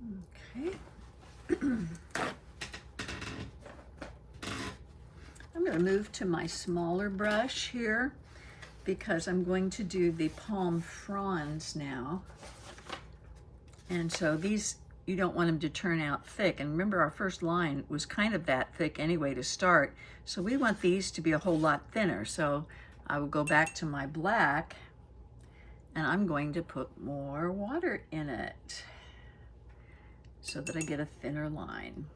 Okay. I'm going to move to my smaller brush here because I'm going to do the palm fronds now. And so these, you don't want them to turn out thick. And remember, our first line was kind of that thick anyway to start. So we want these to be a whole lot thinner. So I will go back to my black and I'm going to put more water in it so that I get a thinner line.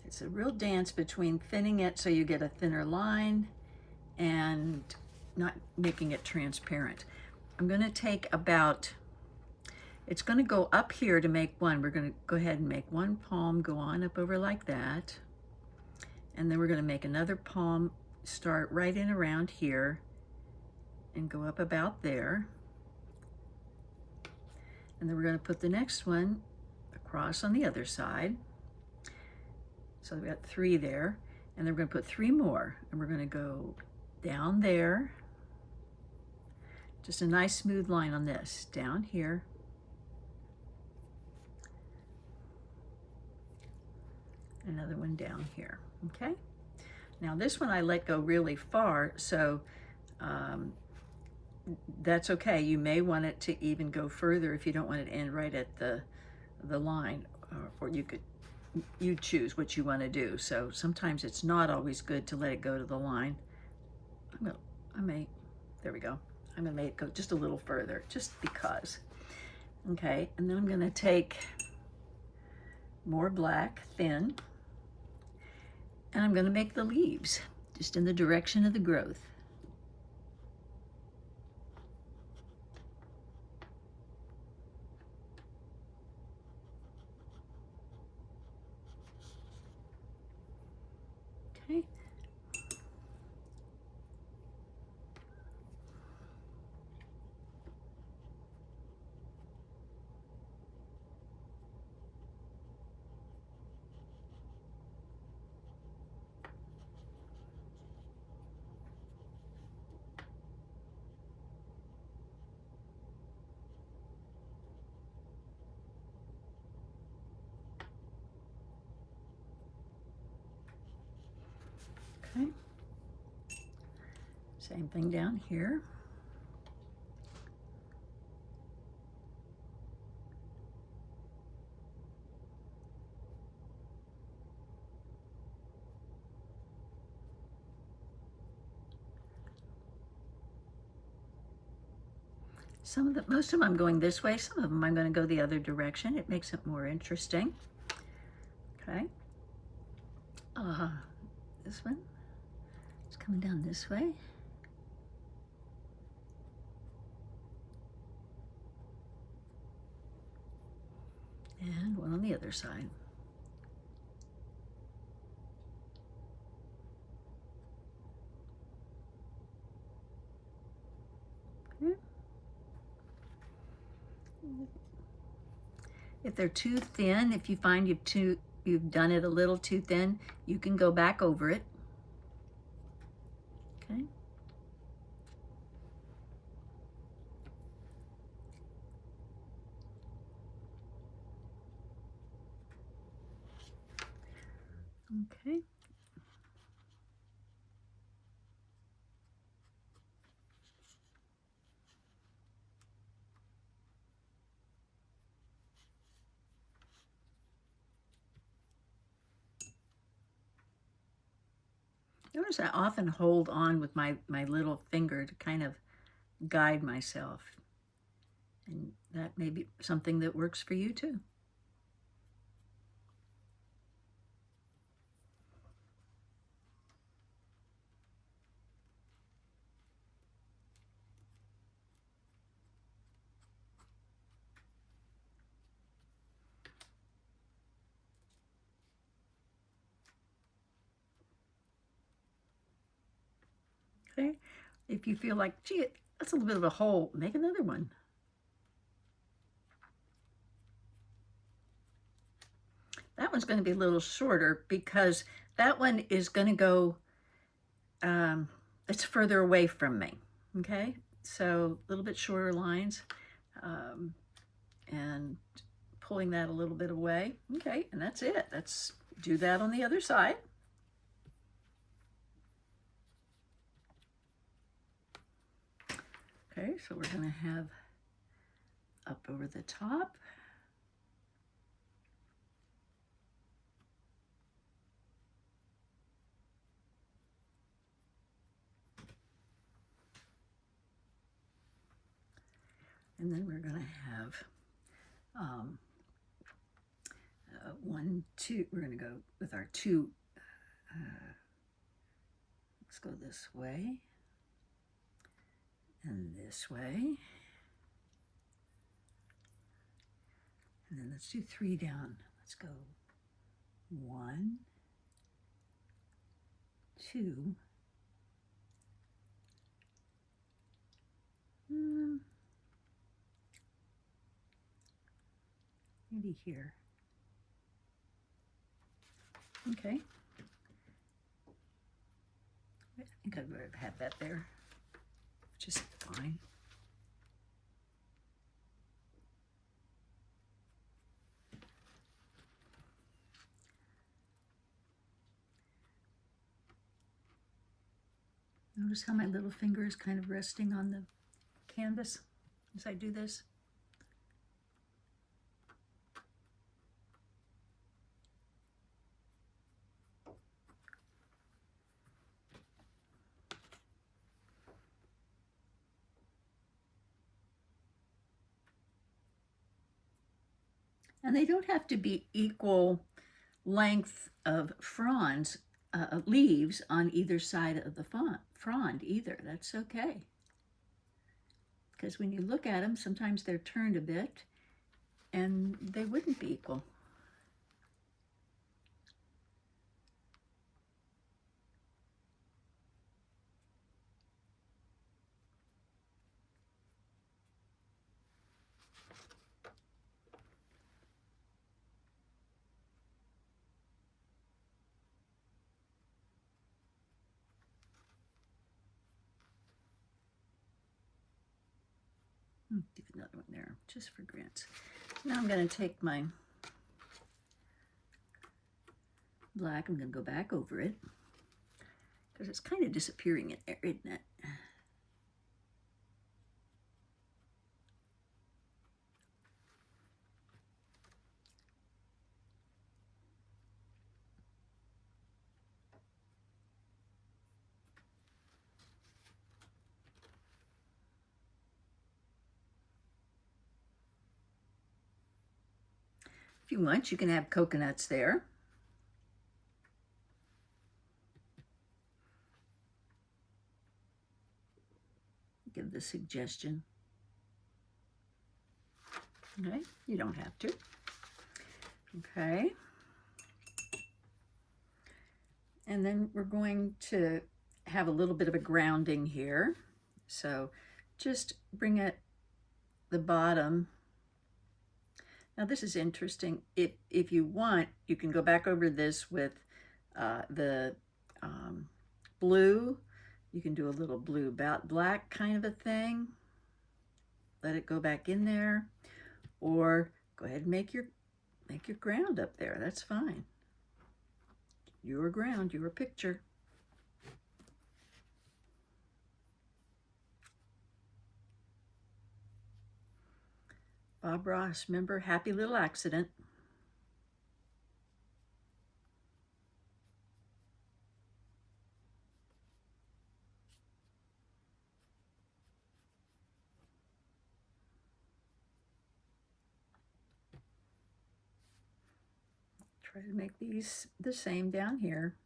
It's a real dance between thinning it so you get a thinner line and not making it transparent. I'm going to take about, it's going to go up here to make one. We're going to go ahead and make one palm go on up over like that. And then we're going to make another palm start right in around here and go up about there. And then we're going to put the next one across on the other side. So we've got 3 there, and then we're going to put 3 more, and we're going to go down there. Just a nice smooth line on this, down here. Another one down here, okay? Now this one I let go really far, so that's okay. You may want it to even go further if you don't want it to end right at the line, or you choose what you want to do. So sometimes it's not always good to let it go to the line. There we go. I'm gonna make it go just a little further, just because. Okay, and then I'm gonna take more black, thin, and I'm gonna make the leaves, just in the direction of the growth. Okay. Okay. Same thing down here. Most of them I'm going this way, some of them I'm going to go the other direction. It makes it more interesting. Okay. This one is coming down this way. And one on the other side. Okay. If they're too thin, if you find you've done it a little too thin, you can go back over it. Okay. Okay. Notice I often hold on with my little finger to kind of guide myself. And that may be something that works for you too. Okay. If you feel like, gee, that's a little bit of a hole, make another one. That one's going to be a little shorter because that one is going to go, it's further away from me, okay? So a little bit shorter lines, and pulling that a little bit away. Okay, and that's it. Let's do that on the other side. Okay, so we're going to have up over the top. And then we're going to have 1, 2. We're going to go with our 2. Let's go this way and this way. And then let's do 3 down. Let's go 1, 2. Maybe here. Okay. I think I'd rather have that there, which is fine. Notice how my little finger is kind of resting on the canvas as I do this. And they don't have to be equal length of fronds, leaves on either side of the frond either. That's okay. Because when you look at them, sometimes they're turned a bit and they wouldn't be equal. Do another one there, just for grants. Now I'm going to take my black, I'm going to go back over it, because it's kind of disappearing in there, isn't it? If you want, you can have coconuts there. Give the suggestion. Okay, you don't have to. Okay. And then we're going to have a little bit of a grounding here. So just bring it the bottom. Now this is interesting. If you want, you can go back over this with the blue. You can do a little blue black kind of a thing. Let it go back in there, or go ahead and make your ground up there. That's fine. Your ground, your picture. Bob Ross, remember, happy little accident. Try to make these the same down here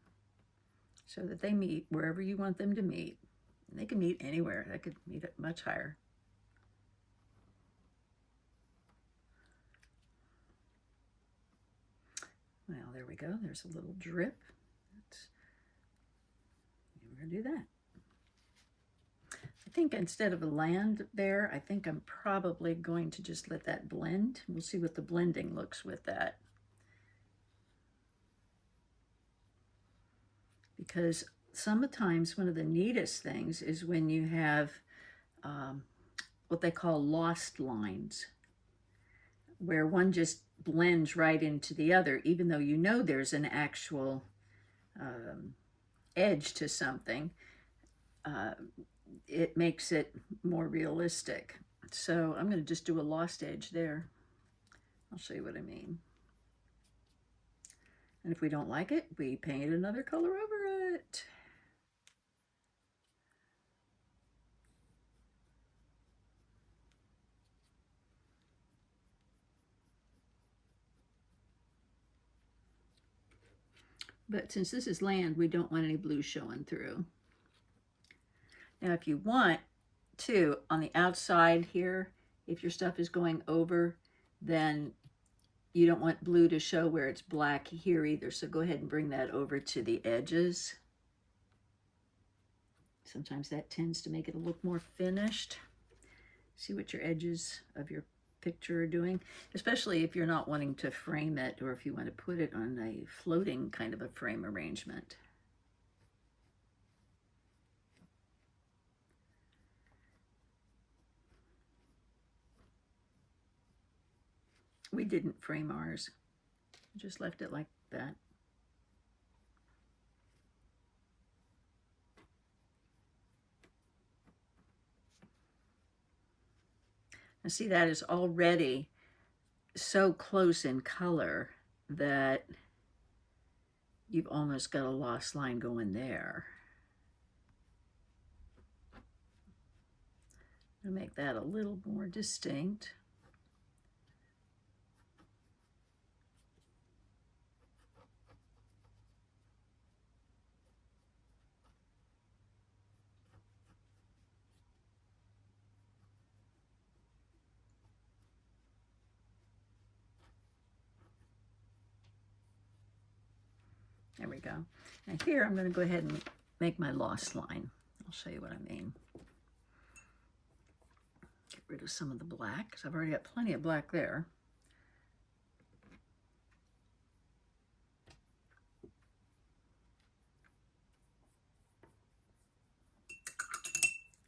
so that they meet wherever you want them to meet. And they can meet anywhere. They could meet it much higher. Well, there we go. There's a little drip. We're going to do that. I think instead of a land there, I think I'm probably going to just let that blend. We'll see what the blending looks with that. Because sometimes one of the neatest things is when you have what they call lost lines, where one just blends right into the other, even though you know there's an actual edge to something. It makes it more realistic. So I'm going to just do a lost edge there. I'll show you what I mean. And if we don't like it, we paint another color over it. But since this is land, we don't want any blue showing through. Now, if you want to, on the outside here, if your stuff is going over, then you don't want blue to show where it's black here either. So go ahead and bring that over to the edges. Sometimes that tends to make it look more finished. See what your edges of your picture are doing, especially if you're not wanting to frame it or if you want to put it on a floating kind of a frame arrangement. We didn't frame ours, just left it like that. Now see, that is already so close in color that you've almost got a lost line going there. I'll make that a little more distinct. There we go. And here I'm going to go ahead and make my lost line. I'll show you what I mean. Get rid of some of the black, because I've already got plenty of black there.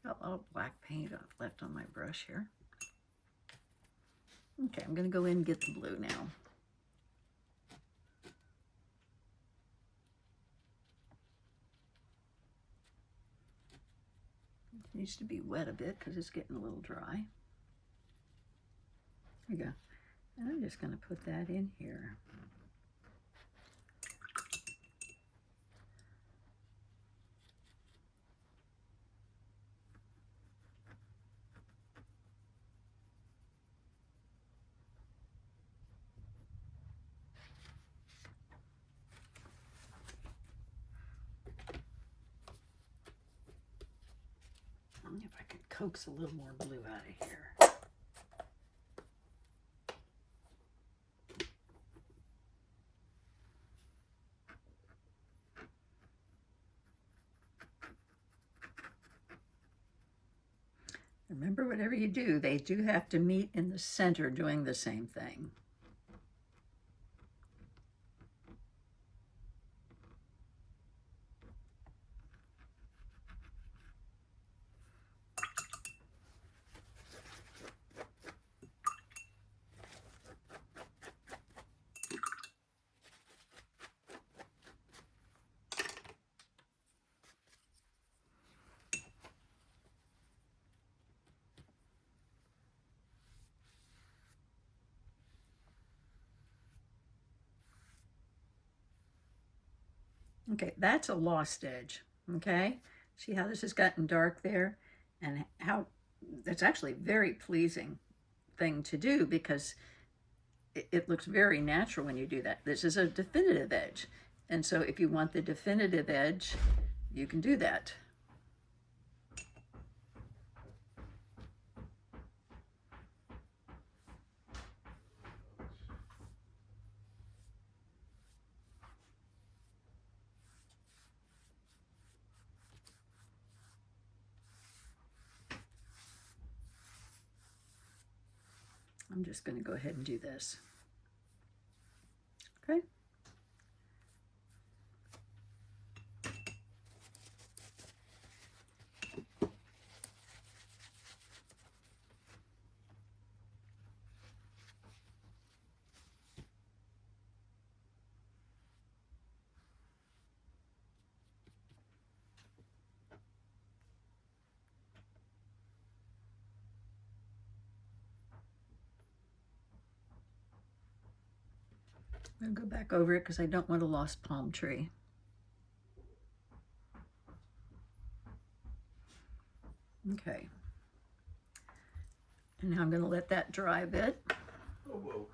Got a lot of black paint left on my brush here. Okay, I'm going to go in and get the blue now. It needs to be wet a bit because it's getting a little dry. There you go. And I'm just going to put that in here. If I could coax a little more blue out of here. Remember, whatever you do, they do have to meet in the center doing the same thing. Okay, that's a lost edge, okay? See how this has gotten dark there? And how that's actually a very pleasing thing to do because it looks very natural when you do that. This is a definitive edge. And so if you want the definitive edge, you can do that. I'm just going to go ahead and do this. Okay. I'll go back over it because I don't want a lost palm tree. Okay. And now I'm going to let that dry a bit. Oh, whoa.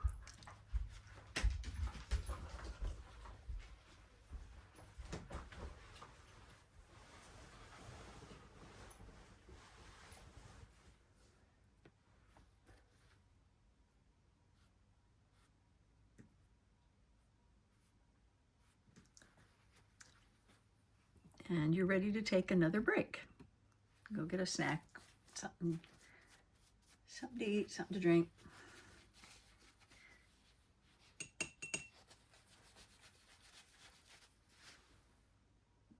And you're ready to take another break. Go get a snack, something to eat, something to drink.